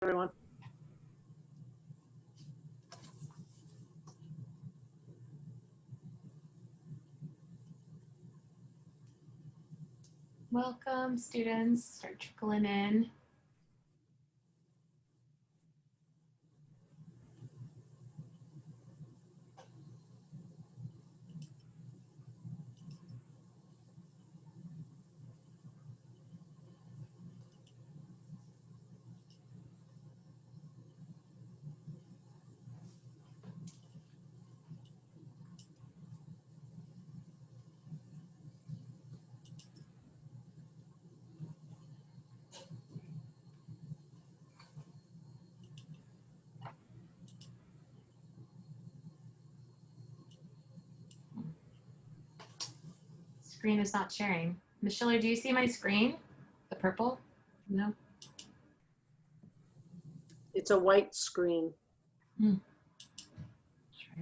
everyone. Welcome, students. Start trickling in. Screen is not sharing. Ms. Schiller, do you see my screen? The purple? No. It's a white screen. Try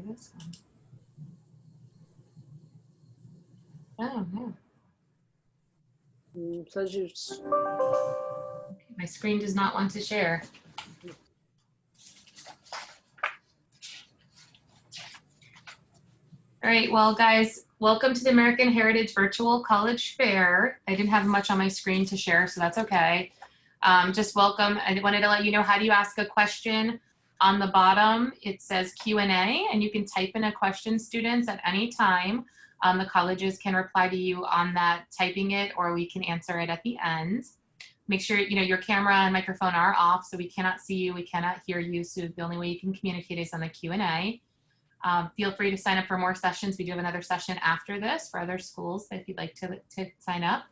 this one. Oh, no. Says you. Okay, my screen does not want to share. All right, well, guys, welcome to the American Heritage Virtual College Fair. I didn't have much on my screen to share, so that's okay. Just welcome. I wanted to let you know, how do you ask a question? On the bottom, it says Q&A, and you can type in a question, students, at any time. The colleges can reply to you on that, typing it, or we can answer it at the end. Make sure your camera and microphone are off, so we cannot see you, we cannot hear you, so the only way you can communicate is on the Q&A. Feel free to sign up for more sessions. We do have another session after this for other schools if you'd like to sign up.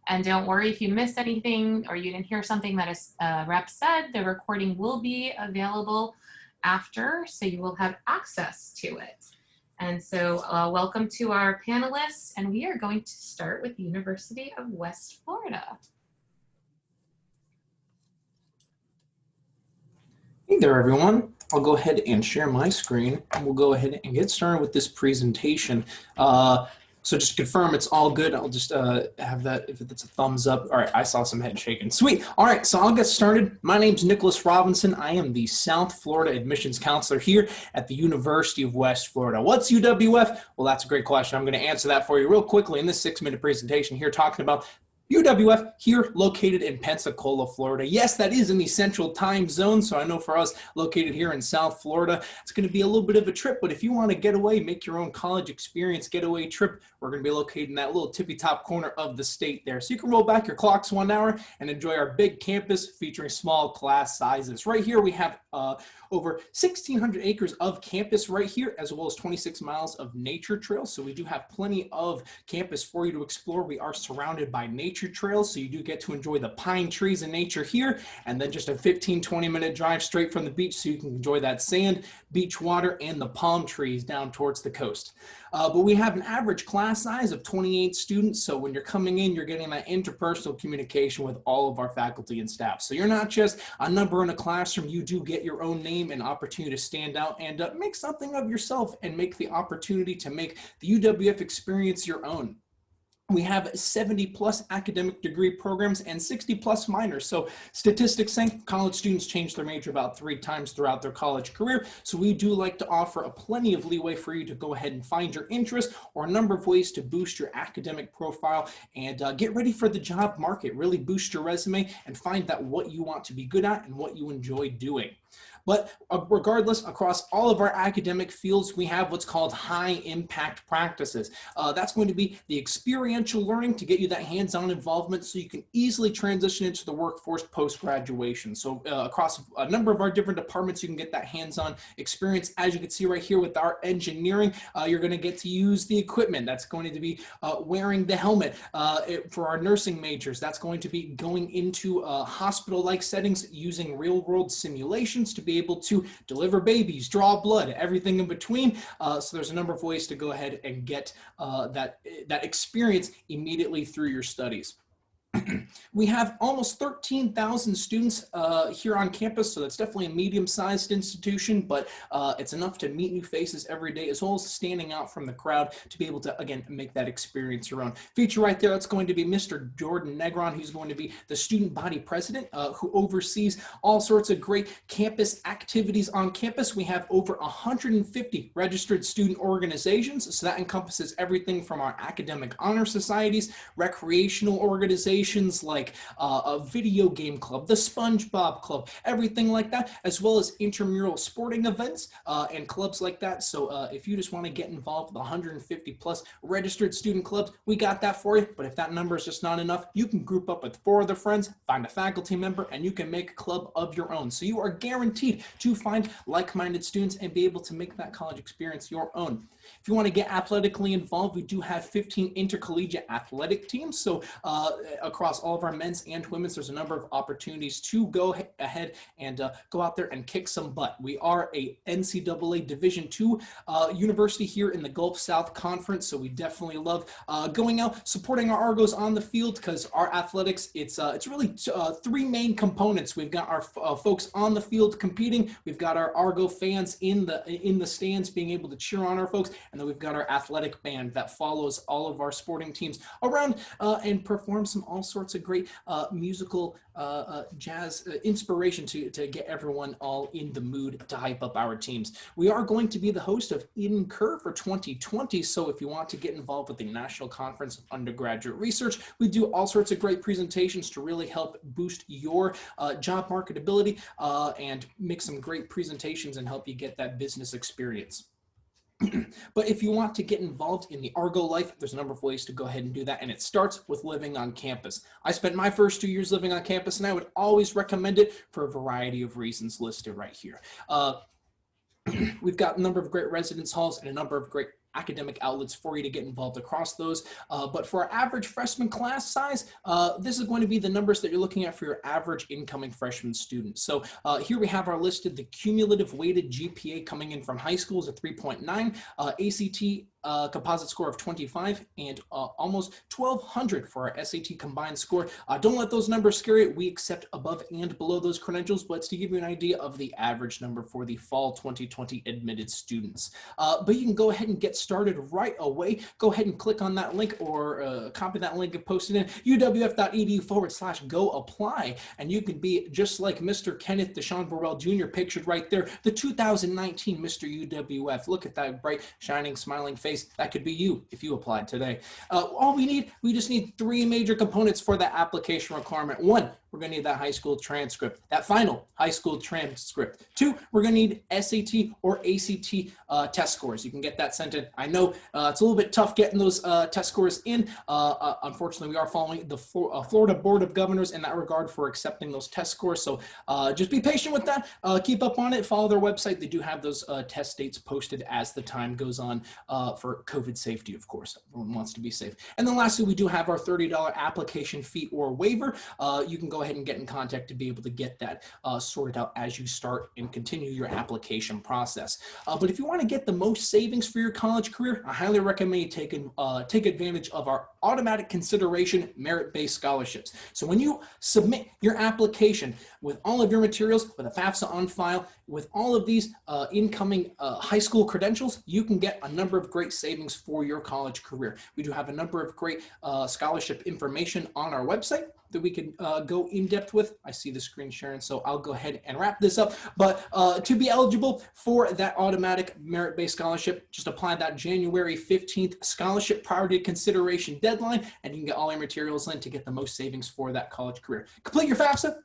And don't worry if you missed anything or you didn't hear something that a rep said, the recording will be available after, so you will have access to it. And so welcome to our panelists, and we are going to start with the University of West Florida. Hey there, everyone. I'll go ahead and share my screen, and we'll go ahead and get started with this presentation. So just to confirm it's all good, I'll just have that, if it's a thumbs up. All right, I saw some head shaking. Sweet. All right, so I'll get started. My name's Nicholas Robinson. I am the South Florida Admissions Counselor here at the University of West Florida. What's UWF? Well, that's a great question. I'm going to answer that for you real quickly in this 6-minute presentation here, talking about UWF here located in Pensacola, Florida. Yes, that is in the central time zone. So I know for us located here in South Florida, it's going to be a little bit of a trip, but if you want to get away, make your own college experience getaway trip, we're going to be located in that little tippy top corner of the state there. So you can roll back your clocks 1 hour and enjoy our big campus featuring small class sizes. Right here, we have over 1,600 acres of campus right here, as well as 26 miles of nature trails. So we do have plenty of campus for you to explore. We are surrounded by nature trails, so you do get to enjoy the pine trees and nature here, and then just a 15-20 minute drive straight from the beach, so you can enjoy that sand, beach water, and the palm trees down towards the coast. But we have an average class size of 28 students, so when you're coming in, you're getting that interpersonal communication with all of our faculty and staff. So you're not just a number in a classroom, you do get your own name and opportunity to stand out and make something of yourself and make the opportunity to make the UWF experience your own. We have 70+ academic degree programs and 60+ minors. So statistics say college students change their major about 3 times throughout their college career. So we do like to offer a plenty of leeway for you to go ahead and find your interest, or a number of ways to boost your academic profile and get ready for the job market, really boost your resume and find that what you want to be good at and what you enjoy doing. But regardless, across all of our academic fields, we have what's called high impact practices. That's going to be the experiential learning to get you that hands-on involvement so you can easily transition into the workforce post-graduation. So across a number of our different departments, you can get that hands-on experience. As you can see right here with our engineering, you're going to get to use the equipment. That's going to be wearing the helmet. For our nursing majors, that's going to be going into hospital-like settings using real-world simulations to be able to deliver babies, draw blood, everything in between. So there's a number of ways to go ahead and get that experience immediately through your studies. We have almost 13,000 students here on campus, so that's definitely a medium-sized institution, but it's enough to meet new faces every day, as well as standing out from the crowd to be able to, again, make that experience your own. Feature right there, that's going to be Mr. Jordan Negron, who's going to be the student body president, who oversees all sorts of great campus activities on campus. We have over 150 registered student organizations, so that encompasses everything from our academic honor societies, recreational organizations, like a video game club, the SpongeBob Club, everything like that, as well as intramural sporting events and clubs like that. So if you just want to get involved with 150 plus registered student clubs, we got that for you. But if that number is just not enough, you can group up with 4 other friends, find a faculty member, and you can make a club of your own. So you are guaranteed to find like-minded students and be able to make that college experience your own. If you want to get athletically involved, we do have 15 intercollegiate athletic teams. So across all of our men's and women's, there's a number of opportunities to go ahead and go out there and kick some butt. We are a NCAA Division II university here in the Gulf South Conference, so we definitely love going out, supporting our Argos on the field, because our athletics, it's really 3 main components. We've got our folks on the field competing, we've got our Argo fans in the stands being able to cheer on our folks, and then we've got our athletic band that follows all of our sporting teams around and performs all sorts of great musical jazz inspiration to get everyone all in the mood to hype up our teams. We are going to be the host of INCUR for 2020, so if you want to get involved with the National Conference of Undergraduate Research, we do all sorts of great presentations to really help boost your job marketability and make some great presentations and help you get that business experience. But if you want to get involved in the Argo life, there's a number of ways to go ahead and do that, and it starts with living on campus. I spent my first 2 years living on campus, and I would always recommend it for a variety of reasons listed right here. We've got a number of great residence halls and a number of great academic outlets for you to get involved across those. But for our average freshman class size, this is going to be the numbers that you're looking at for your average incoming freshman student. So here we have our listed, the cumulative weighted GPA coming in from high school is a 3.9, ACT composite score of 25, and almost 1,200 for our SAT combined score. Don't let those numbers scare you. We accept above and below those credentials, but it's to give you an idea of the average number for the fall 2020 admitted students. But you can go ahead and get started right away. Go ahead and click on that link or copy that link and post it in uwf.edu/go apply. And you can be just like Mr. Kenneth Deshaun Burwell Jr. pictured right there, the 2019 Mr. UWF. Look at that bright, shining, smiling face. That could be you if you applied today. We just need 3 major components for that application requirement. 1, we're going to need that high school transcript, that final high school transcript. 2, we're going to need SAT or ACT test scores. You can get that sent in. I know it's a little bit tough getting those test scores in. Unfortunately, we are following the Florida Board of Governors in that regard for accepting those test scores. So just be patient with that. Keep up on it. Follow their website. They do have those test dates posted as the time goes on for COVID safety, of course. Everyone wants to be safe. And then lastly, we do have our $30 application fee or waiver. You can go ahead and get in contact to be able to get that sorted out as you start and continue your application process. But if you want to get the most savings for your college career, I highly recommend you take advantage of our automatic consideration merit-based scholarships. So when you submit your application with all of your materials, with a FAFSA on file, with all of these incoming high school credentials, you can get a number of great savings for your college career. We do have a number of great scholarship information on our website that we can go in depth with. I see the screen sharing, so I'll go ahead and wrap this up. But to be eligible for that automatic merit-based scholarship, just apply that January 15th scholarship priority consideration deadline, and you can get all your materials in to get the most savings for that college career. Complete your FAFSA,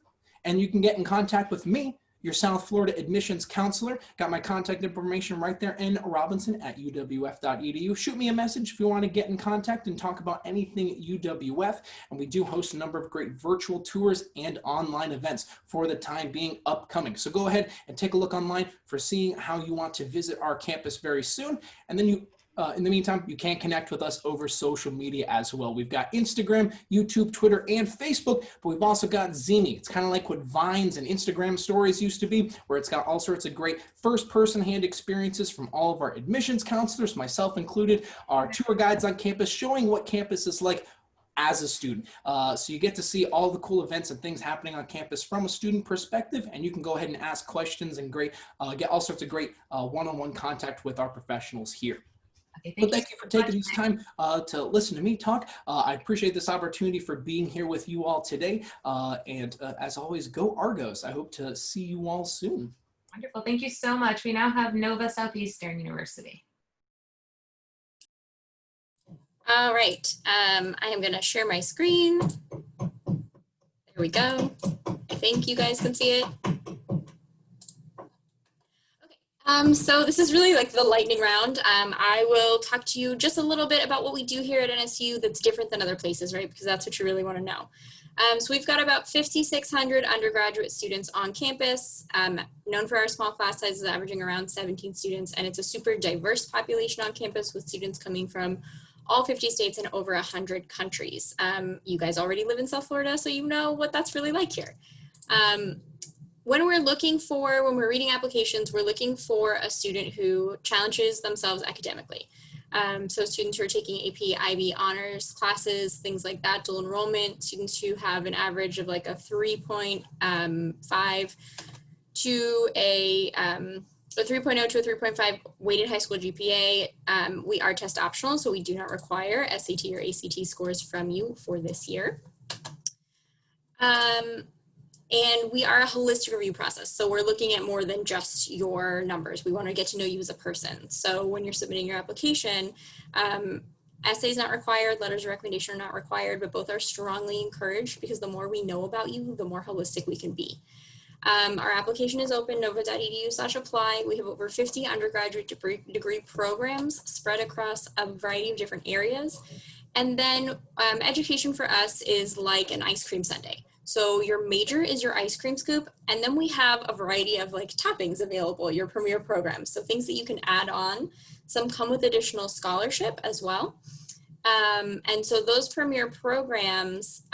and you can get in contact with me, your South Florida admissions counselor. Got my contact information right there in Robinson at uwf.edu. Shoot me a message if you want to get in contact and talk about anything at UWF. And we do host a number of great virtual tours and online events for the time being upcoming. So go ahead and take a look online for seeing how you want to visit our campus very soon. And then you in the meantime, you can connect with us over social media as well. We've got Instagram, YouTube, Twitter, and Facebook, but we've also got Zini. It's kind of like what Vines and Instagram stories used to be, where it's got all sorts of great first-person hand experiences from all of our admissions counselors, myself included, our tour guides on campus, showing what campus is like as a student. So you get to see all the cool events and things happening on campus from a student perspective, and you can go ahead and ask questions and get all sorts of great one-on-one contact with our professionals here. Okay, But thank you for taking this time to listen to me talk. I appreciate this opportunity for being here with you all today. And as always, go Argos. I hope to see you all soon. Wonderful. Thank you so much. We now have Nova Southeastern University. All right, I am going to share my screen. There we go. I think you guys can see it. Okay, so this is really like the lightning round. I will talk to you just a little bit about what we do here at NSU that's different than other places, right? Because that's what you really want to know. So we've got about 5,600 undergraduate students on campus, known for our small class sizes averaging around 17 students, and it's a super diverse population on campus with students coming from all 50 states and over 100 countries. You guys already live in South Florida, so you know what that's really like here. When we're reading applications, we're looking for a student who challenges themselves academically. So students who are taking AP, IB honors classes, things like that, dual enrollment, students who have an average of like a 3.5 to a 3.0 to a 3.5 weighted high school GPA. We are test optional, so we do not require SAT or ACT scores from you for this year. And we are a holistic review process. So we're looking at more than just your numbers. We want to get to know you as a person. So when you're submitting your application, essays not required, letters of recommendation are not required, but both are strongly encouraged because the more we know about you, the more holistic we can be. Our application is open, nova.edu/apply. We have over 50 undergraduate degree programs spread across a variety of different areas. And then education for us is like an ice cream sundae. So your major is your ice cream scoop, and then we have a variety of like toppings available, your premier programs. So things that you can add on. Some come with additional scholarship as well. And so those premier programs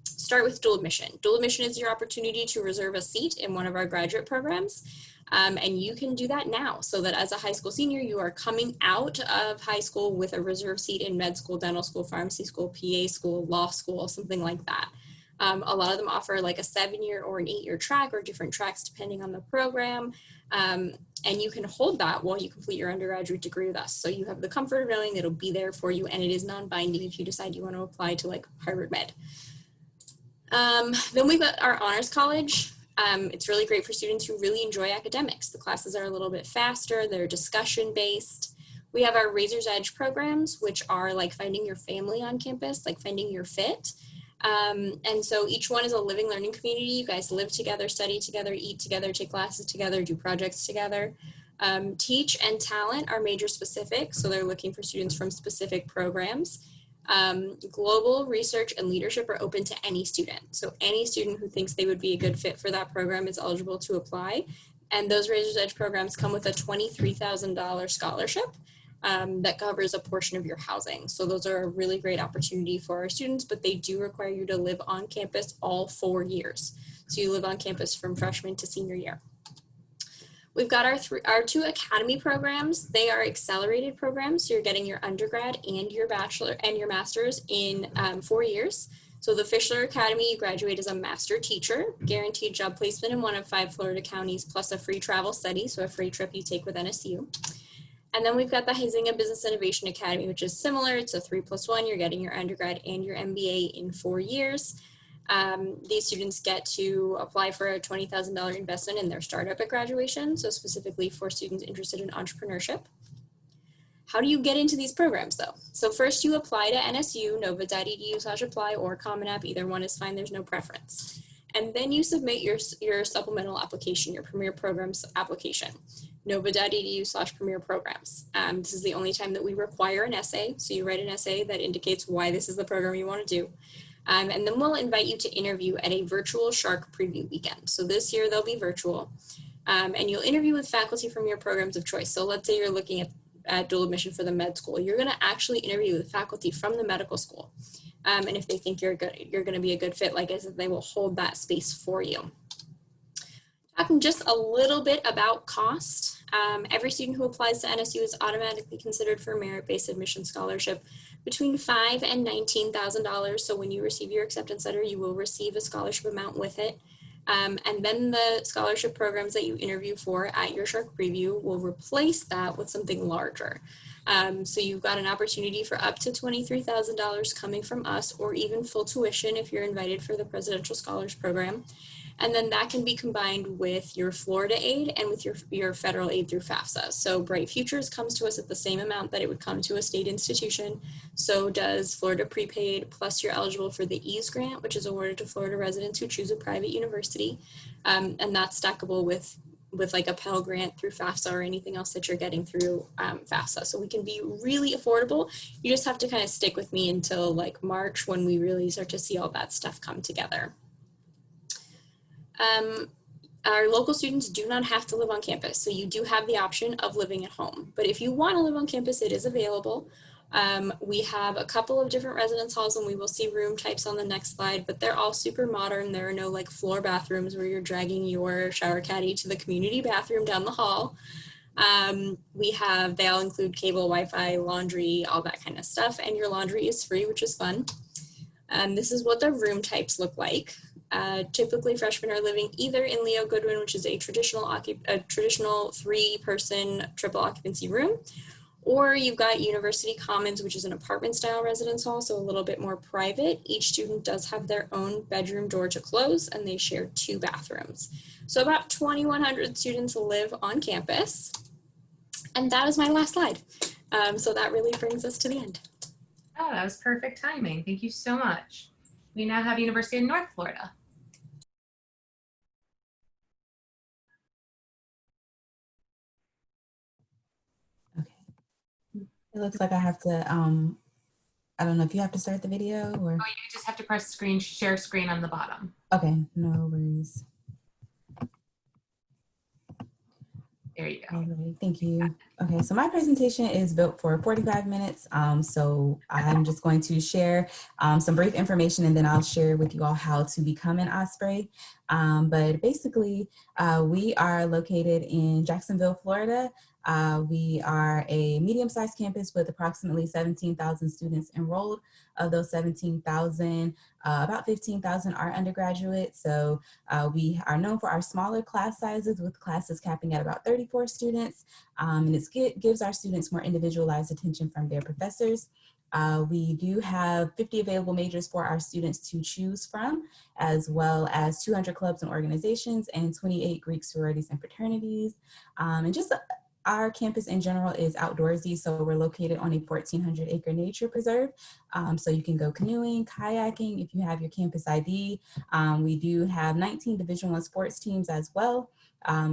start with dual admission. Dual admission is your opportunity to reserve a seat in one of our graduate programs. And you can do that now so that as a high school senior, you are coming out of high school with a reserved seat in med school, dental school, pharmacy school, PA school, law school, something like that. A lot of them offer like a 7-year or an 8-year track or different tracks depending on the program. And you can hold that while you complete your undergraduate degree with us. So you have the comfort of knowing that it'll be there for you, and it is non-binding if you decide you want to apply to like Harvard Med. Then we've got our honors college. It's really great for students who really enjoy academics. The classes are a little bit faster, they're discussion based. We have our Razor's Edge programs, which are like finding your family on campus, like finding your fit. And so each one is a living learning community. You guys live together, study together, eat together, take classes together, do projects together. Teach and talent are major specific, so they're looking for students from specific programs. Global research and leadership are open to any student. So any student who thinks they would be a good fit for that program is eligible to apply. And those Razor's Edge programs come with a $23,000 scholarship that covers a portion of your housing. So those are a really great opportunity for our students, but they do require you to live on campus all 4 years. So you live on campus from freshman to senior year. We've got our 2 academy programs. They are accelerated programs. So you're getting your undergrad and your bachelor and your master's in 4 years. So the Fischler Academy, you graduate as a master teacher, guaranteed job placement in one of 5 Florida counties, plus a free travel study, so a free trip you take with NSU. And then we've got the Huizinga Business Innovation Academy, which is similar. It's a 3+1. You're getting your undergrad and your MBA in 4 years. These students get to apply for a $20,000 investment in their startup at graduation, so specifically for students interested in entrepreneurship. How do you get into these programs though? So first you apply to NSU, nova.edu/apply, or Common App, either one is fine, there's no preference. And then you submit your supplemental application, your Premier Programs application, nova.edu/Premier Programs. This is the only time that we require an essay, so you write an essay that indicates why this is the program you want to do. And then we'll invite you to interview at a virtual Shark preview weekend. So this year they'll be virtual, and you'll interview with faculty from your programs of choice. So let's say you're looking at dual admission for the med school. You're going to actually interview with faculty from the medical school. And if they think you're going to be a good fit, like I said, they will hold that space for you. Talking just a little bit about cost. Every student who applies to NSU is automatically considered for merit-based admission scholarship. between $5,000 and $19,000. So when you receive your acceptance letter, you will receive a scholarship amount with it. And then the scholarship programs that you interview for at your Shark Preview will replace that with something larger. So you've got an opportunity for up to $23,000 coming from us, or even full tuition if you're invited for the Presidential Scholars Program. And then that can be combined with your Florida aid and with your federal aid through FAFSA. So Bright Futures comes to us at the same amount that it would come to a state institution. So does Florida Prepaid, plus you're eligible for the EASE grant, which is awarded to Florida residents who choose a private university. And that's stackable with like a Pell Grant through FAFSA or anything else that you're getting through FAFSA. So we can be really affordable. You just have to kind of stick with me until like March when we really start to see all that stuff come together. Our local students do not have to live on campus, so you do have the option of living at home. But if you want to live on campus, it is available. We have a couple of different residence halls, and we will see room types on the next slide, but they're all super modern. There are no like floor bathrooms where you're dragging your shower caddy to the community bathroom down the hall. They all include cable, Wi-Fi, laundry, all that kind of stuff, and your laundry is free, which is fun. This is what the room types look like. Typically, freshmen are living either in Leo Goodwin, which is a traditional 3-person triple occupancy room, or you've got University Commons, which is an apartment style residence hall, so a little bit more private. Each student does have their own bedroom door to close, and they share 2 bathrooms. So about 2,100 students live on campus. And that is my last slide. So that really brings us to the end. Oh, that was perfect timing. Thank you so much. We now have University of North Florida. It looks like I have to, I don't know if you have to start the video or. Oh, you just have to press screen, share screen on the bottom. Okay, no worries. There you go. All right, thank you. Okay, so my presentation is built for 45 minutes. So I'm just going to share some brief information, and then I'll share with you all how to become an Osprey. But basically, we are located in Jacksonville, Florida. We are a medium-sized campus with approximately 17,000 students enrolled. Of those 17,000, about 15,000 are undergraduate. So we are known for our smaller class sizes, with classes capping at about 34 students. And it gives our students more individualized attention from their professors. We do have 50 available majors for our students to choose from, as well as 200 clubs and organizations and 28 Greek sororities and fraternities. And just our campus in general is outdoorsy, so we're located on a 1,400-acre nature preserve. So you can go canoeing, kayaking if you have your campus ID. We do have 19 Division I sports teams as well.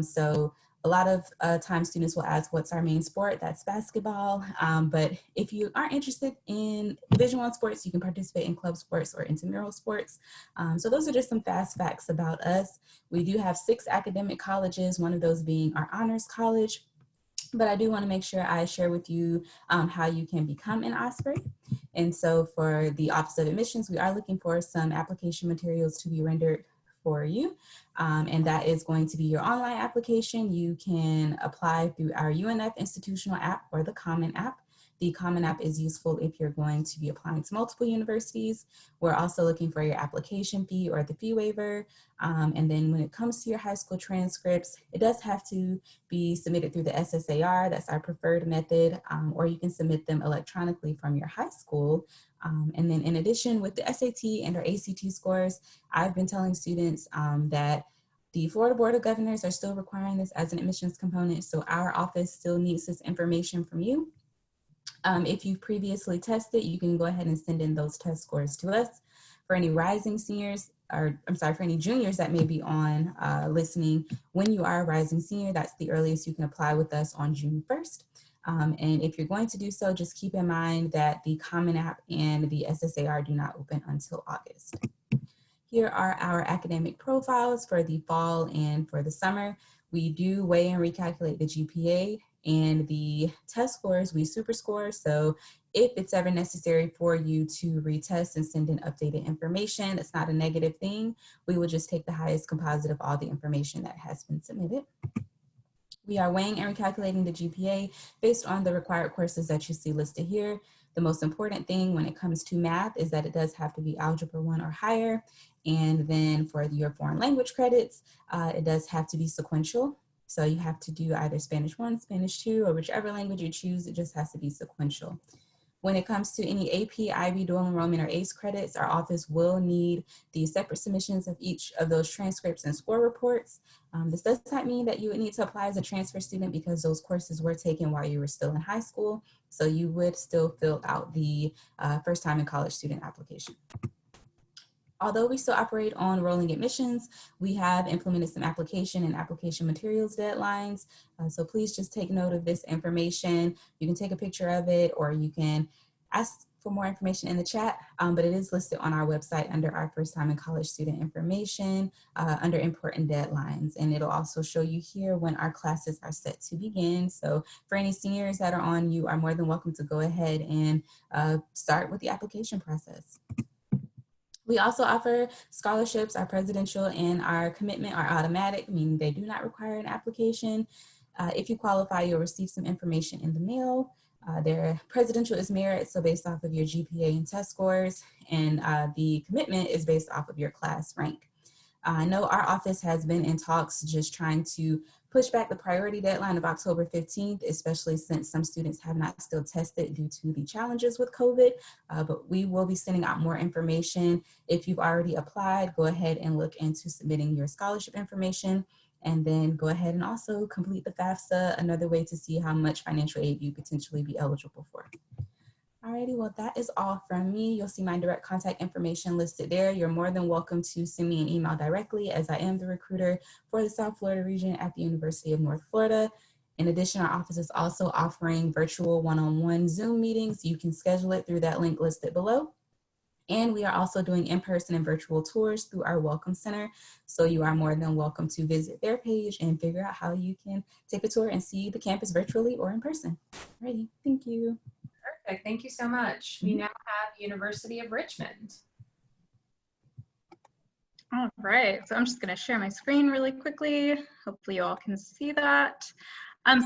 So a lot of times students will ask, what's our main sport? That's basketball. But if you aren't interested in Division I sports, you can participate in club sports or intramural sports. So those are just some fast facts about us. We do have 6 academic colleges, one of those being our honors college. But I do want to make sure I share with you how you can become an Osprey. And so for the Office of Admissions, we are looking for some application materials to be rendered for you. And that is going to be your online application. You can apply through our UNF institutional app or the Common app. The Common app is useful if you're going to be applying to multiple universities. We're also looking for your application fee or the fee waiver. And then when it comes to your high school transcripts, it does have to be submitted through the SSAR. That's our preferred method, or you can submit them electronically from your high school. And then in addition, with the SAT and our ACT scores, I've been telling students that the Florida Board of Governors are still requiring this as an admissions component. So our office still needs this information from you. If you've previously tested, you can go ahead and send in those test scores to us. For any rising seniors, or I'm sorry, for any juniors that may be on listening, when you are a rising senior, that's the earliest you can apply with us on June 1st. And if you're going to do so, just keep in mind that the Common App and the SSAR do not open until August. Here are our academic profiles for the fall and for the summer. We do weigh and recalculate the GPA, and the test scores we super score. So if it's ever necessary for you to retest and send in updated information, it's not a negative thing. We will just take the highest composite of all the information that has been submitted. We are weighing and recalculating the GPA based on the required courses that you see listed here. The most important thing when it comes to math is that it does have to be Algebra 1 or higher. And then for your foreign language credits, it does have to be sequential. So you have to do either Spanish 1, Spanish 2, or whichever language you choose, it just has to be sequential. When it comes to any AP, IB, dual enrollment, or ACE credits, our office will need the separate submissions of each of those transcripts and score reports. This does not mean that you would need to apply as a transfer student because those courses were taken while you were still in high school. So you would still fill out the first time in college student application. Although we still operate on rolling admissions, we have implemented some application and application materials deadlines. So please just take note of this information. You can take a picture of it or you can ask for more information in the chat, but it is listed on our website under our first time in college student information under important deadlines. And it'll also show you here when our classes are set to begin. So for any seniors that are on, you are more than welcome to go ahead and start with the application process. We also offer scholarships. Our presidential and our commitment are automatic, meaning they do not require an application. If you qualify, you'll receive some information in the mail. Their presidential is merit, so based off of your GPA and test scores, and the commitment is based off of your class rank. I know our office has been in talks just trying to push back the priority deadline of October 15th, especially since some students have not still tested due to the challenges with COVID, but we will be sending out more information. If you've already applied, go ahead and look into submitting your scholarship information, and then go ahead and also complete the FAFSA, another way to see how much financial aid you potentially be eligible for. Alrighty, well, that is all from me. You'll see my direct contact information listed there. You're more than welcome to send me an email directly, as I am the recruiter for the South Florida region at the University of North Florida. In addition, our office is also offering virtual one-on-one Zoom meetings. You can schedule it through that link listed below. And we are also doing in-person and virtual tours through our Welcome Center. So you are more than welcome to visit their page and figure out how you can take a tour and see the campus virtually or in person. Alrighty, thank you. Perfect. Thank you so much. We now have University of Richmond. All right, so I'm just going to share my screen really quickly. Hopefully you all can see that.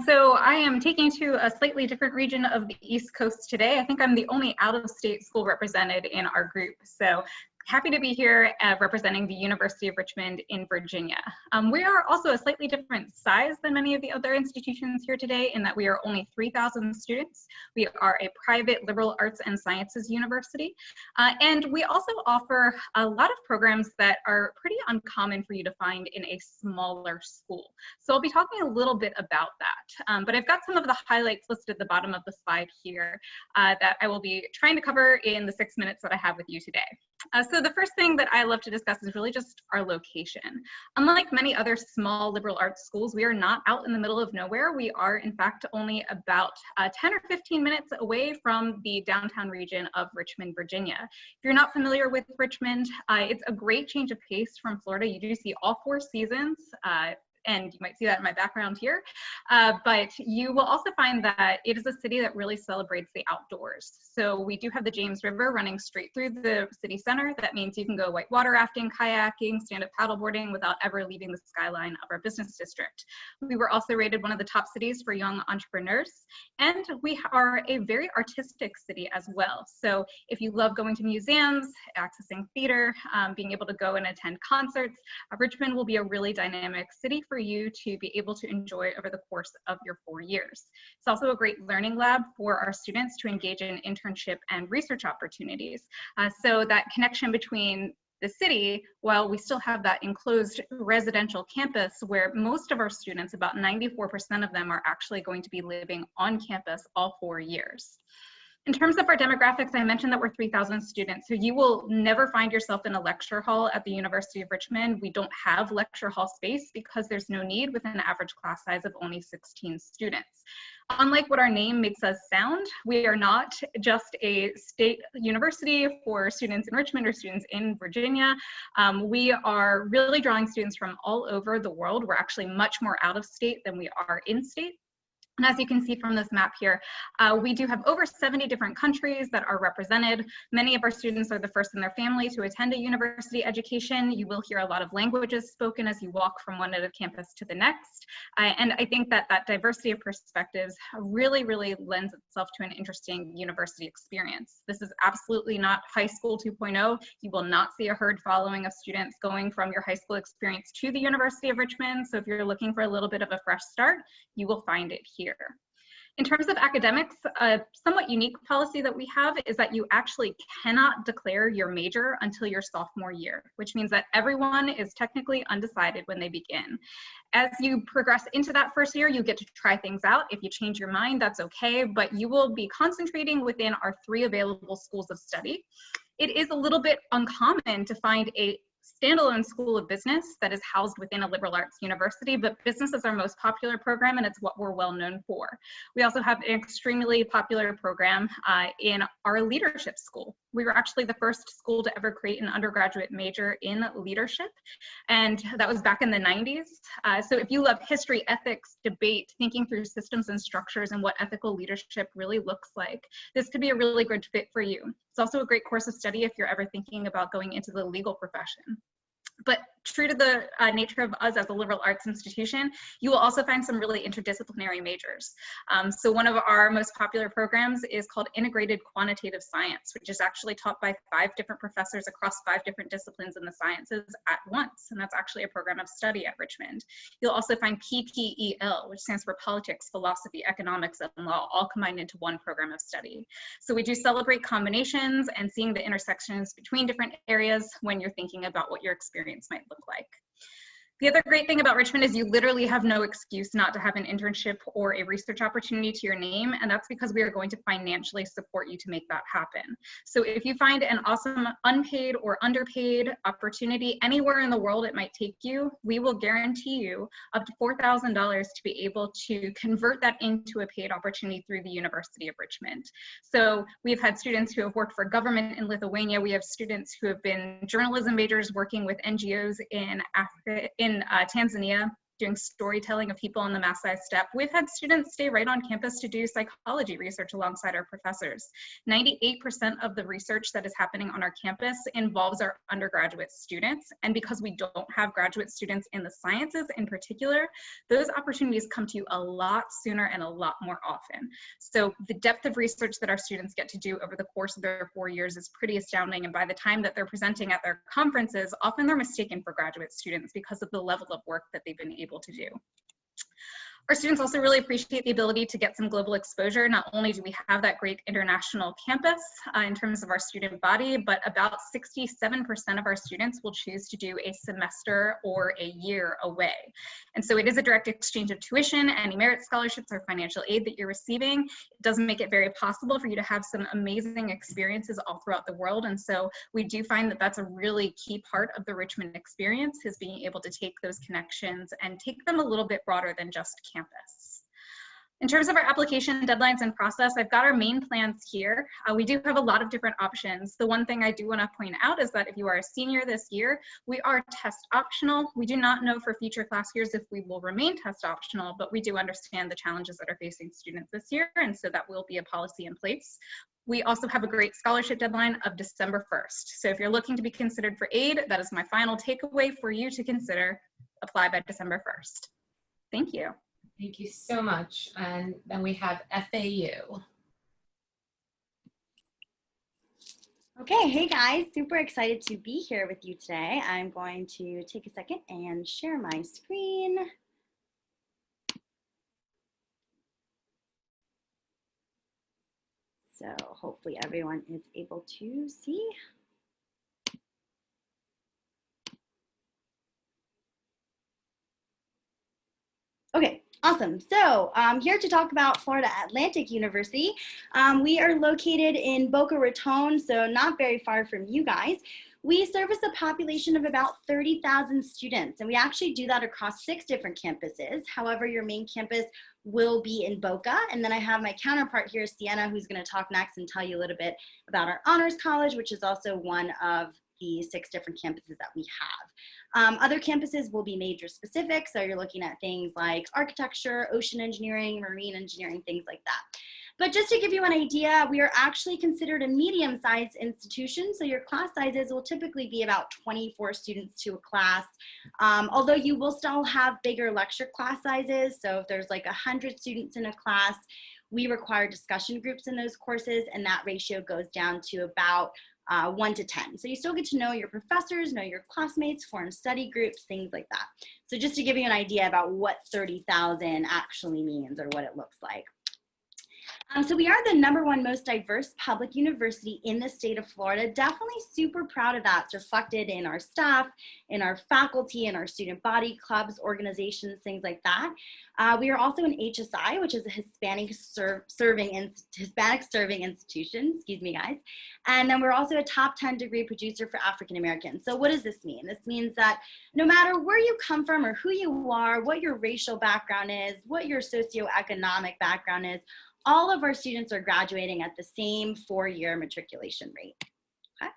So I am taking to a slightly different region of the East Coast today. I think I'm the only out-of-state school represented in our group. So happy to be here representing the University of Richmond in Virginia. We are also a slightly different size than many of the other institutions here today in that we are only 3,000 students. We are a private liberal arts and sciences university. And we also offer a lot of programs that are pretty uncommon for you to find in a smaller school. So I'll be talking a little bit about that. But I've got some of the highlights listed at the bottom of the slide here that I will be trying to cover in the 6 minutes that I have with you today. So the first thing that I love to discuss is really just our location. Unlike many other small liberal arts schools, we are not out in the middle of nowhere. We are, in fact, only about 10 or 15 minutes away from the downtown region of Richmond, Virginia. If you're not familiar with Richmond, it's a great change of pace from Florida. You do see all 4 seasons. And you might see that in my background here. But you will also find that it is a city that really celebrates the outdoors. So we do have the James River running straight through the city center. That means you can go whitewater rafting, kayaking, stand-up paddleboarding without ever leaving the skyline of our business district. We were also rated one of the top cities for young entrepreneurs. And we are a very artistic city as well. So if you love going to museums, accessing theater, being able to go and attend concerts, Richmond will be a really dynamic city for you to be able to enjoy over the course of your 4 years. It's also a great learning lab for our students to engage in internship and research opportunities. So that connection between the city, while we still have that enclosed residential campus where most of our students, about 94% of them, are actually going to be living on campus all 4 years. In terms of our demographics, I mentioned that we're 3,000 students, so you will never find yourself in a lecture hall at the University of Richmond. We don't have lecture hall space because there's no need with an average class size of only 16 students. Unlike what our name makes us sound, we are not just a state university for students in Richmond or students in Virginia. We are really drawing students from all over the world. We're actually much more out of state than we are in state. And as you can see from this map here, we do have over 70 different countries that are represented. Many of our students are the first in their family to attend a university education. You will hear a lot of languages spoken as you walk from one end of campus to the next. And I think that that diversity of perspectives really, really lends itself to an interesting university experience. This is absolutely not high school 2.0. You will not see a herd following of students going from your high school experience to the University of Richmond. So if you're looking for a little bit of a fresh start, you will find it here. In terms of academics, a somewhat unique policy that we have is that you actually cannot declare your major until your sophomore year, which means that everyone is technically undecided when they begin. As you progress into that first year, you get to try things out. If you change your mind, that's okay, but you will be concentrating within our 3 available schools of study. It is a little bit uncommon to find a standalone school of business that is housed within a liberal arts university, but business is our most popular program and it's what we're well known for. We also have an extremely popular program in our leadership school. We were actually the first school to ever create an undergraduate major in leadership, and that was back in the 90s. So if you love history, ethics, debate, thinking through systems and structures and what ethical leadership really looks like, this could be a really good fit for you. It's also a great course of study if you're ever thinking about going into the legal profession. But true to the nature of us as a liberal arts institution, you will also find some really interdisciplinary majors. So one of our most popular programs is called Integrated Quantitative Science, which is actually taught by 5 different professors across 5 different disciplines in the sciences at once. And that's actually a program of study at Richmond. You'll also find PPEL, which stands for Politics, Philosophy, Economics, and Law, all combined into one program of study. So we do celebrate combinations and seeing the intersections between different areas when you're thinking about what your experience might look like. The other great thing about Richmond is you literally have no excuse not to have an internship or a research opportunity to your name, and that's because we are going to financially support you to make that happen. So if you find an awesome unpaid or underpaid opportunity anywhere in the world it might take you, we will guarantee you up to $4,000 to be able to convert that into a paid opportunity through the University of Richmond. So we've had students who have worked for government in Lithuania. We have students who have been journalism majors working with NGOs in Africa, in Tanzania, doing storytelling of people on the Maasai Steppe. We've had students stay right on campus to do psychology research alongside our professors. 98% of the research that is happening on our campus involves our undergraduate students. And because we don't have graduate students in the sciences in particular, those opportunities come to you a lot sooner and a lot more often. So the depth of research that our students get to do over the course of their 4 years is pretty astounding. And by the time that they're presenting at their conferences, often they're mistaken for graduate students because of the level of work that they've been able to do. Our students also really appreciate the ability to get some global exposure. Not only do we have that great international campus in terms of our student body, but about 67% of our students will choose to do a semester or a year away. And so it is a direct exchange of tuition, any merit scholarships or financial aid that you're receiving. It does make it very possible for you to have some amazing experiences all throughout the world. And so we do find that that's a really key part of the Richmond experience, is being able to take those connections and take them a little bit broader than just campus. In terms of our application deadlines and process, I've got our main plans here. We do have a lot of different options. The one thing I do want to point out is that if you are a senior this year, we are test optional. We do not know for future class years if we will remain test optional, but we do understand the challenges that are facing students this year, and so that will be a policy in place. We also have a great scholarship deadline of December 1st. So if you're looking to be considered for aid, that is my final takeaway for you to consider. Apply by December 1st. Thank you. Thank you so much. And then we have FAU. Okay, hey guys, super excited to be here with you today. I'm going to take a second and share my screen. So hopefully everyone is able to see. Okay, awesome. So I'm here to talk about Florida Atlantic University. We are located in Boca Raton, so not very far from you guys. We service a population of about 30,000 students, and we actually do that across 6 different campuses. However, your main campus will be in Boca, and then I have my counterpart here, Sienna, who's going to talk next and tell you a little bit about our honors college, which is also one of the 6 different campuses that we have. Other campuses will be major specific, so you're looking at things like architecture, ocean engineering, marine engineering, things like that. But just to give you an idea, we are actually considered a medium-sized institution, so your class sizes will typically be about 24 students to a class, although you will still have bigger lecture class sizes. So if there's like 100 students in a class, we require discussion groups in those courses, and that ratio goes down to about 1 to 10. So you still get to know your professors, know your classmates, form study groups, things like that. So just to give you an idea about what 30,000 actually means or what it looks like. So we are the #1 most diverse public university in the state of Florida. Definitely super proud of that. It's reflected in our staff, in our faculty, in our student body clubs, organizations, things like that. We are also an HSI, which is a Hispanic serving institution, excuse me guys. And then we're also a top 10 degree producer for African Americans. So what does this mean? This means that no matter where you come from or who you are, what your racial background is, what your socioeconomic background is, all of our students are graduating at the same 4-year matriculation rate. Okay.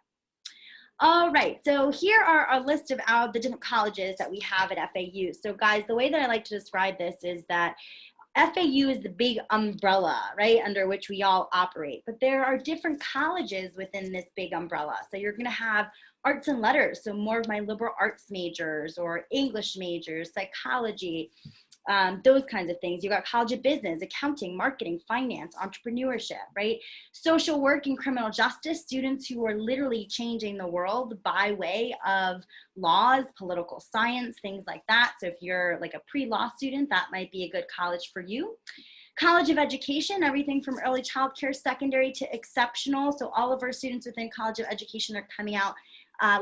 All right, so here are a list of the different colleges that we have at FAU. So guys, the way that I like to describe this is that FAU is the big umbrella, right, under which we all operate. But there are different colleges within this big umbrella. So you're gonna have arts and letters, so more of my liberal arts majors or English majors, psychology, those kinds of things. You got College of Business, Accounting, Marketing, Finance, Entrepreneurship, right? Social work and criminal justice, students who are literally changing the world by way of laws, political science, things like that. So if you're like a pre-law student, that might be a good college for you. College of Education, everything from early childcare, secondary to exceptional. So all of our students within College of Education are coming out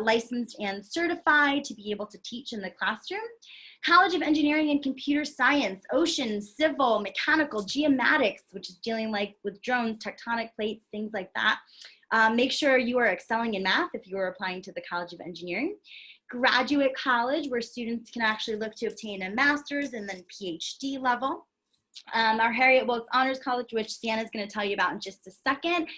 licensed and certified to be able to teach in the classroom. College of Engineering and Computer Science, ocean, civil, mechanical, geomatics, which is dealing like with drones, tectonic plates, things like that. Make sure you are excelling in math if you are applying to the College of Engineering. Graduate college, where students can actually look to obtain a master's and then PhD level. Our Harriet Wilkes Honors College, which Sienna's going to tell you about in just a second.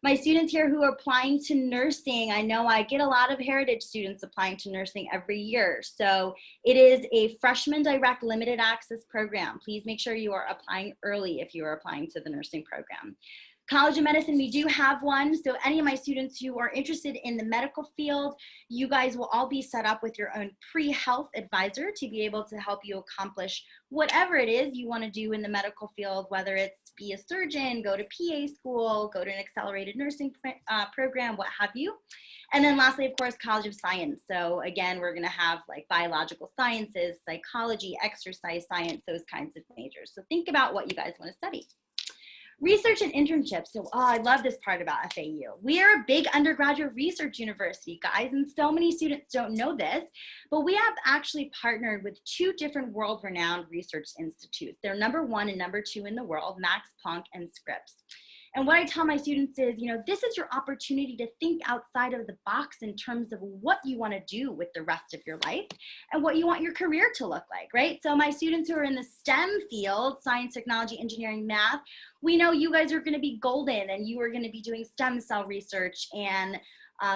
My students here who are applying to nursing, I know I get a lot of Heritage students applying to nursing every year. So it is a freshman direct limited access program. Please make sure you are applying early if you are applying to the nursing program. College of Medicine, we do have one. So any of my students who are interested in the medical field, you guys will all be set up with your own pre-health advisor to be able to help you accomplish whatever it is you want to do in the medical field, whether it's be a surgeon, go to PA school, go to an accelerated nursing program, what have you. And then lastly, of course, College of Science. So again, we're going to have like biological sciences, psychology, exercise science, those kinds of majors. So think about what you guys want to study. Research and internships. So, I love this part about FAU. We are a big undergraduate research university, guys, and so many students don't know this, but we have actually partnered with 2 different world-renowned research institutes. They're #1 and #2 in the world, Max Planck and Scripps. And what I tell my students is, this is your opportunity to think outside of the box in terms of what you want to do with the rest of your life and what you want your career to look like, right? So my students who are in the STEM field, science, technology, engineering, math, we know you guys are going to be golden and you are going to be doing stem cell research and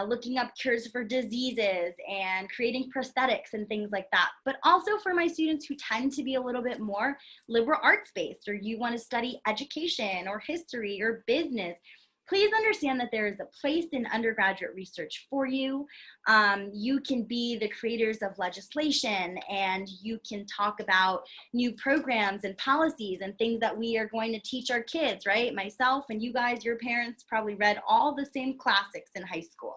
looking up cures for diseases and creating prosthetics and things like that. But also for my students who tend to be a little bit more liberal arts based, or you want to study education or history or business, please understand that there is a place in undergraduate research for you. You can be the creators of legislation and you can talk about new programs and policies and things that we are going to teach our kids, right? Myself and you guys, your parents probably read all the same classics in high school.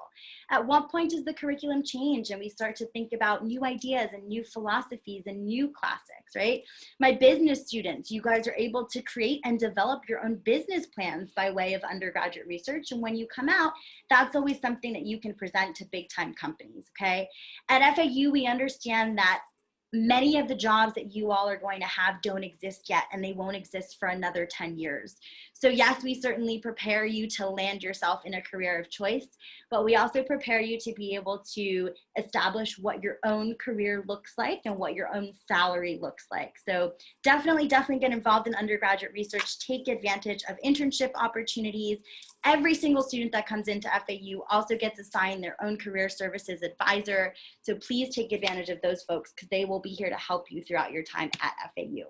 At what point does the curriculum change and we start to think about new ideas and new philosophies and new classics, right? My business students, you guys are able to create and develop your own business plans by way of undergraduate research. And when you come out, that's always something that you can present to big time companies, okay? At FAU, we understand that many of the jobs that you all are going to have don't exist yet, and they won't exist for another 10 years. So yes, we certainly prepare you to land yourself in a career of choice, but we also prepare you to be able to establish what your own career looks like and what your own salary looks like. So definitely get involved in undergraduate research. Take advantage of internship opportunities. Every single student that comes into FAU also gets assigned their own career services advisor. So please take advantage of those folks, because they will be here to help you throughout your time at FAU.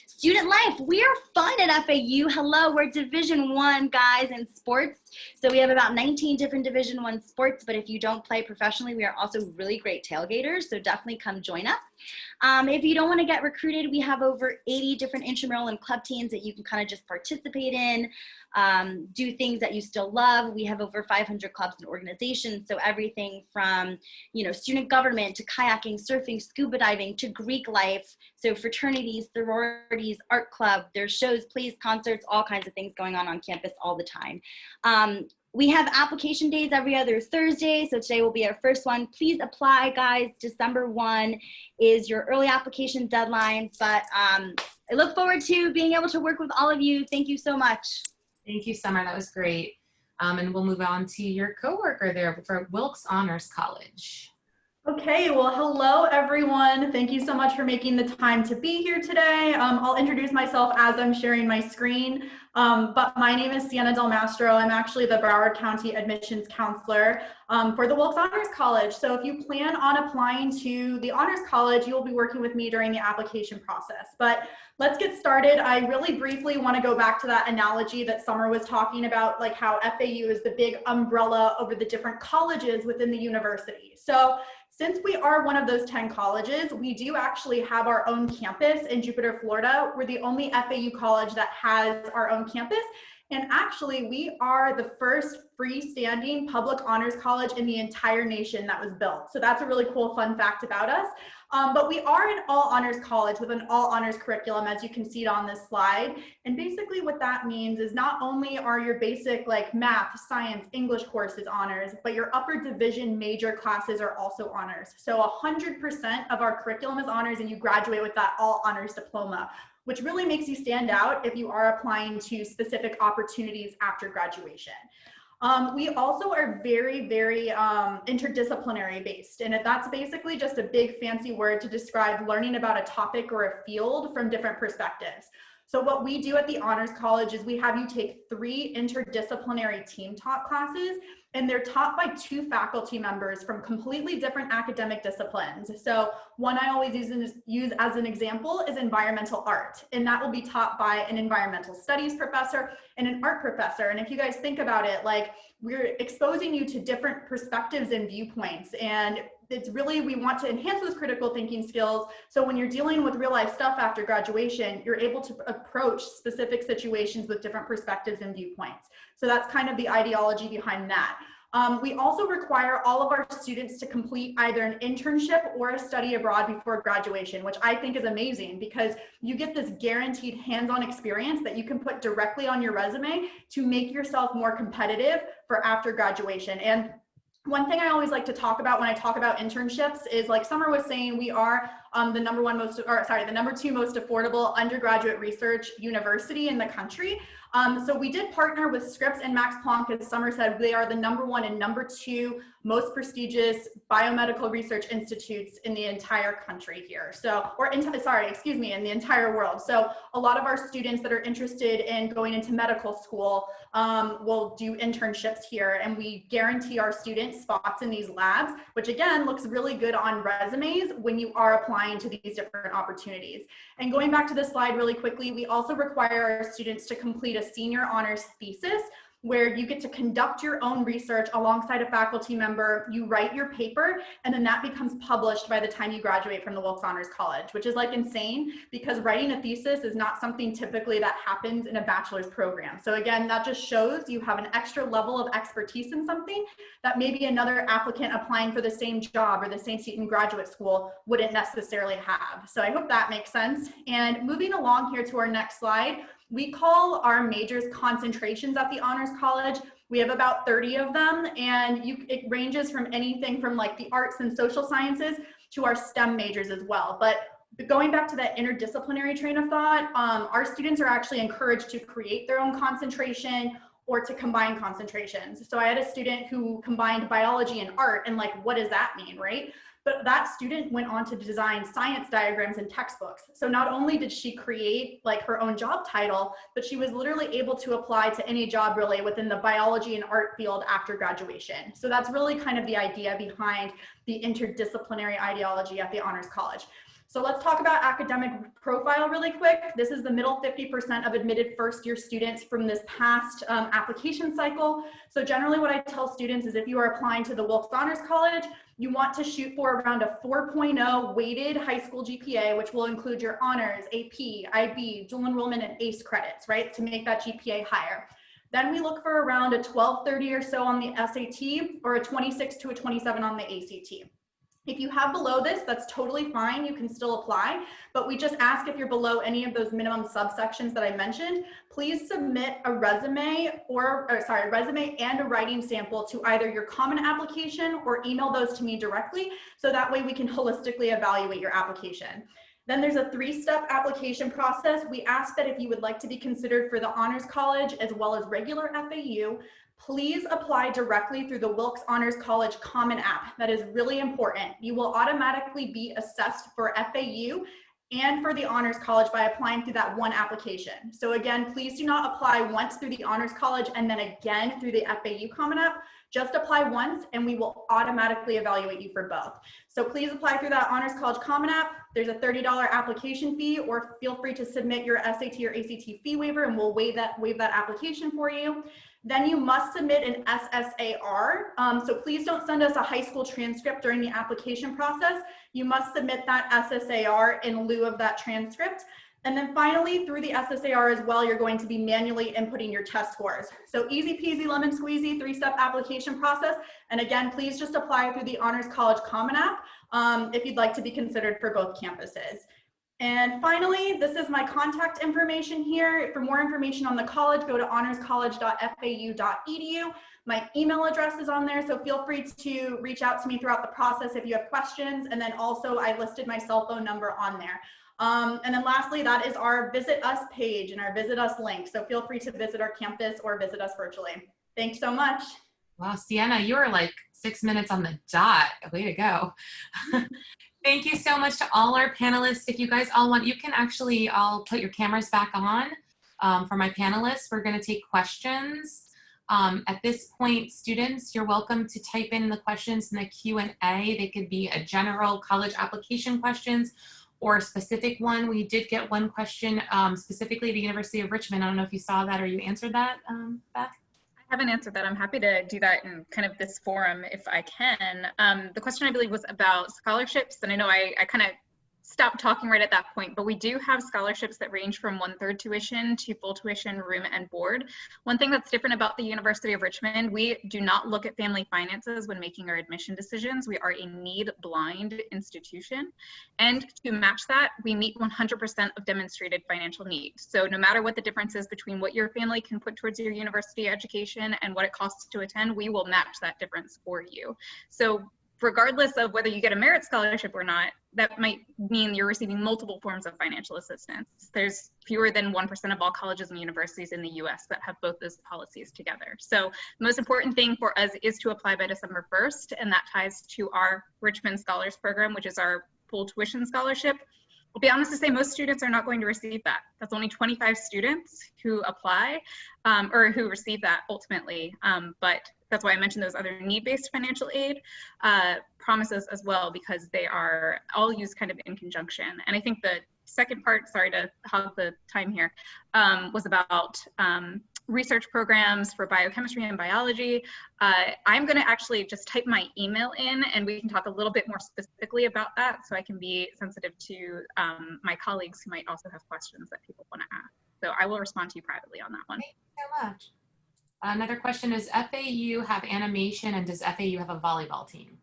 Student life, we are fun at FAU. Hello, we're Division I guys in sports. So we have about 19 different Division I sports, but if you don't play professionally, we are also really great tailgaters. So definitely come join us. If you don't want to get recruited, we have over 80 different intramural and club teams that you can kind of just participate in, do things that you still love. We have over 500 clubs and organizations. So everything from, student government to kayaking, surfing, scuba diving to Greek life. So fraternities, sororities, art club, there's shows, plays, concerts, all kinds of things going on campus all the time. We have application days every other Thursday, so today will be our first one. Please apply, guys. December 1 is your early application deadline, but I look forward to being able to work with all of you. Thank you so much. Thank you, Summer. That was great. And we'll move on to your coworker there for Wilkes Honors College. Okay, well, hello everyone. Thank you so much for making the time to be here today. I'll introduce myself as I'm sharing my screen, but my name is Sienna Del Mastro. I'm actually the Broward County Admissions Counselor for the Wilkes Honors College. So if you plan on applying to the Honors College, you will be working with me during the application process. But let's get started. I really briefly want to go back to that analogy that Summer was talking about, like how FAU is the big umbrella over the different colleges within the university. So since we are one of those 10 colleges, we do actually have our own campus in Jupiter, Florida. We're the only FAU college that has our own campus. And actually, we are the first freestanding public honors college in the entire nation that was built. So that's a really cool fun fact about us. But we are an all honors college with an all honors curriculum, as you can see it on this slide. And basically what that means is not only are your basic like math, science, English courses honors, but your upper division major classes are also honors. So 100% of our curriculum is honors, and you graduate with that all honors diploma, which really makes you stand out if you are applying to specific opportunities after graduation. We also are very, very interdisciplinary based, and that's basically just a big fancy word to describe learning about a topic or a field from different perspectives. So what we do at the Honors College is we have you take 3 interdisciplinary team taught classes, and they're taught by 2 faculty members from completely different academic disciplines. So one I always use as an example is environmental art, and that will be taught by an environmental studies professor and an art professor. And if you guys think about it, like, we're exposing you to different perspectives and viewpoints, and it's really, we want to enhance those critical thinking skills. So when you're dealing with real life stuff after graduation, you're able to approach specific situations with different perspectives and viewpoints. So that's kind of the ideology behind that. We also require all of our students to complete either an internship or a study abroad before graduation, which I think is amazing because you get this guaranteed hands-on experience that you can put directly on your resume to make yourself more competitive for after graduation. And one thing I always like to talk about when I talk about internships is, like Summer was saying, we are the number 2 most affordable undergraduate research university in the country. So we did partner with Scripps and Max Planck. As Summer said, they are the number 1 and number 2 most prestigious biomedical research institutes in the entire country here. So, in the entire world. So a lot of our students that are interested in going into medical school will do internships here, and we guarantee our students spots in these labs, which again looks really good on resumes when you are applying to these different opportunities. And going back to this slide really quickly, we also require our students to complete a senior honors thesis, where you get to conduct your own research alongside a faculty member. You write your paper, and then that becomes published by the time you graduate from the Wilkes Honors College, which is like insane because writing a thesis is not something typically that happens in a bachelor's program. So again, that just shows you have an extra level of expertise in something that maybe another applicant applying for the same job or the same seat in graduate school wouldn't necessarily have. So I hope that makes sense. And moving along here to our next slide, we call our majors concentrations at the Honors College. We have about 30 of them, and it ranges from anything from like the arts and social sciences to our STEM majors as well. But going back to that interdisciplinary train of thought, our students are actually encouraged to create their own concentration or to combine concentrations. So I had a student who combined biology and art, and like, what does that mean, right? But that student went on to design science diagrams and textbooks. So not only did she create like her own job title, but she was literally able to apply to any job really within the biology and art field after graduation. So that's really kind of the idea behind the interdisciplinary ideology at the Honors College. So let's talk about academic profile really quick. This is the middle 50% of admitted first-year students from this past application cycle. So generally what I tell students is if you are applying to the Wilkes Honors College, you want to shoot for around a 4.0 weighted high school GPA, which will include your honors, AP, IB, dual enrollment, and ACE credits, right, to make that GPA higher. Then we look for around a 1230 or so on the SAT or a 26 to a 27 on the ACT. If you have below this, that's totally fine. You can still apply, but we just ask if you're below any of those minimum subsections that I mentioned, please submit a resume resume and a writing sample to either your common application or email those to me directly. So that way we can holistically evaluate your application. Then there's a 3-step application process. We ask that if you would like to be considered for the Honors College as well as regular FAU, please apply directly through the Wilkes Honors College Common App. That is really important. You will automatically be assessed for FAU and for the Honors College by applying through that one application. So again, please do not apply once through the Honors College and then again through the FAU Common App. Just apply once and we will automatically evaluate you for both. So please apply through that Honors College Common App. There's a $30 application fee, or feel free to submit your SAT or ACT fee waiver and we'll waive that application for you. Then you must submit an SSAR. So please don't send us a high school transcript during the application process. You must submit that SSAR in lieu of that transcript. And then finally, through the SSAR as well, you're going to be manually inputting your test scores. So easy peasy lemon squeezy 3-step application process. And again, please just apply through the Honors College Common App if you'd like to be considered for both campuses. And finally, this is my contact information here. For more information on the college, go to honorscollege.fau.edu. My email address is on there, so feel free to reach out to me throughout the process if you have questions. And then also I listed my cell phone number on there. And then lastly, that is our Visit Us page and our Visit Us link. So feel free to visit our campus or visit us virtually. Thanks so much. Wow, Sienna, you are like 6 minutes on the dot. Way to go. Thank you so much to all our panelists. If you guys all want, you can actually, I'll put your cameras back on for my panelists. We're going to take questions. At this point, students, you're welcome to type in the questions in the Q&A. They could be a general college application questions or a specific one. We did get one question specifically to University of Richmond. I don't know if you saw that or you answered that, Beth. I haven't answered that. I'm happy to do that in kind of this forum if I can. The question I believe was about scholarships, and I know I kind of stopped talking right at that point, but we do have scholarships that range from 1/3 tuition to full tuition, room and board. One thing that's different about the University of Richmond, we do not look at family finances when making our admission decisions. We are a need blind institution. And to match that, we meet 100% of demonstrated financial need. So no matter what the difference is between what your family can put towards your university education and what it costs to attend, we will match that difference for you. So regardless of whether you get a merit scholarship or not, that might mean you're receiving multiple forms of financial assistance. There's fewer than 1% of all colleges and universities in the US that have both those policies together. So the most important thing for us is to apply by December 1st, and that ties to our Richmond Scholars Program, which is our full tuition scholarship. I'll be honest to say most students are not going to receive that. That's only 25 students who apply or who receive that ultimately. But that's why I mentioned those other need-based financial aid promises as well, because they are all used kind of in conjunction. And I think the second part, sorry to hog the time here, was about research programs for biochemistry and biology. I'm going to actually just type my email in and we can talk a little bit more specifically about that, so I can be sensitive to my colleagues who might also have questions that people want to ask. So I will respond to you privately on that one. Thank you so much. Another question is, FAU have animation, and does FAU have a volleyball team?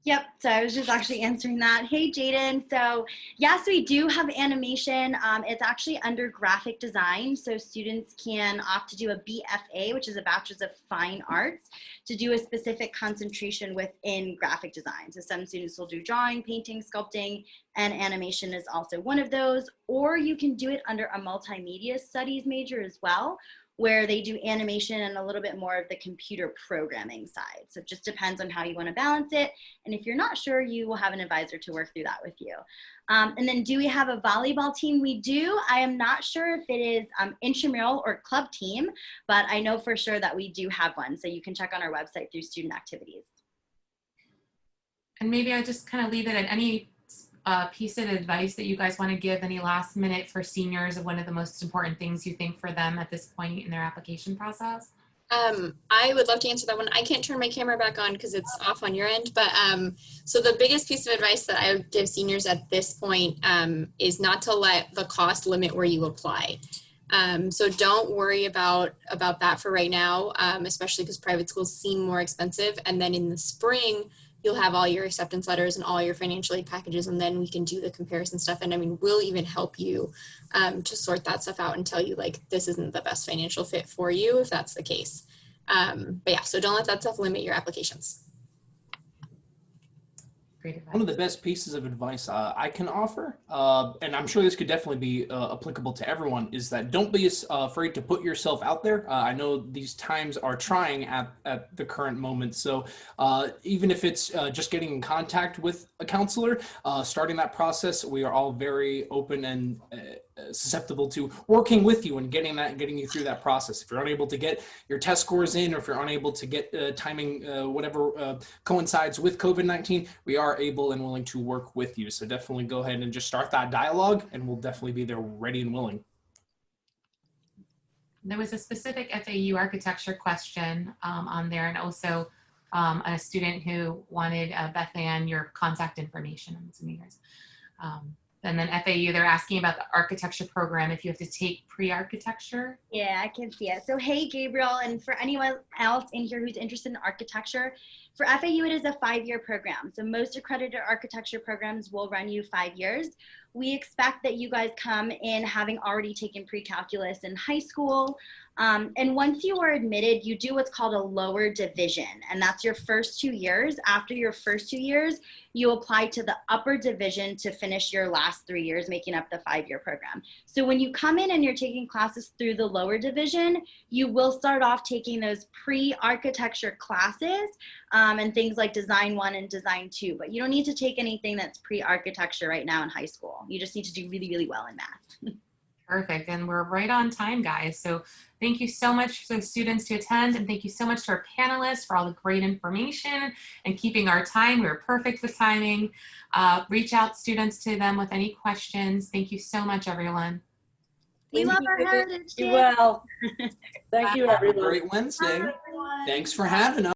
Yep, so I was just actually answering that. Hey, Jaden. So yes, we do have animation. It's actually under graphic design. So students can opt to do a BFA, which is a Bachelor's of Fine Arts, to do a specific concentration within graphic design. So some students will do drawing, painting, sculpting, and animation is also one of those. Or you can do it under a multimedia studies major as well, where they do animation and a little bit more of the computer programming side. So it just depends on how you want to balance it. And if you're not sure, you will have an advisor to work through that with you. And then do we have a volleyball team? We do. I am not sure if it is intramural or club team, but I know for sure that we do have one. So you can check on our website through student activities. And maybe I just kind of leave it at any piece of advice that you guys want to give, any last minute for seniors of one of the most important things you think for them at this point in their application process? I would love to answer that one. I can't turn my camera back on because it's off on your end, but so the biggest piece of advice that I would give seniors at this point is not to let the cost limit where you apply. So don't worry about that for right now, especially because private schools seem more expensive. And then in the spring, you'll have all your acceptance letters and all your financial aid packages, and then we can do the comparison stuff. And I mean, we'll even help you to sort that stuff out and tell you like, this isn't the best financial fit for you if that's the case. But yeah, so don't let that stuff limit your applications. Great advice. One of the best pieces of advice I can offer, and I'm sure this could definitely be applicable to everyone, is that don't be afraid to put yourself out there. I know these times are trying at the current moment. So even if it's just getting in contact with a counselor, starting that process, we are all very open and susceptible to working with you and getting you through that process. If you're unable to get your test scores in, or if you're unable to get timing, whatever coincides with COVID-19, we are able and willing to work with you. So definitely go ahead and just start that dialogue, and we'll definitely be there ready and willing. There was a specific FAU architecture question on there, and also a student who wanted, Beth Ann, your contact information. I'm assuming yours. And then FAU, they're asking about the architecture program, if you have to take pre-architecture. Yeah, I can see it. So hey, Gabriel, and for anyone else in here who's interested in architecture, for FAU, it is a 5-year program. So most accredited architecture programs will run you 5 years. We expect that you guys come in having already taken pre-calculus in high school. And once you are admitted, you do what's called a lower division, and that's your first 2 years. After your first 2 years, you apply to the upper division to finish your last 3 years, making up the 5-year program. So when you come in and you're taking classes through the lower division, you will start off taking those pre-architecture classes and things like Design 1 and Design 2, but you don't need to take anything that's pre-architecture right now in high school. You just need to do really, really well in math. Perfect. And we're right on time, guys. So thank you so much for the students to attend, and thank you so much to our panelists for all the great information and keeping our time. We were perfect with timing. Reach out, students, to them with any questions. Thank you so much, everyone. We love our heritage. Be well. Thank you, Have a everyone. great Wednesday. Bye, everyone. Thanks for having us.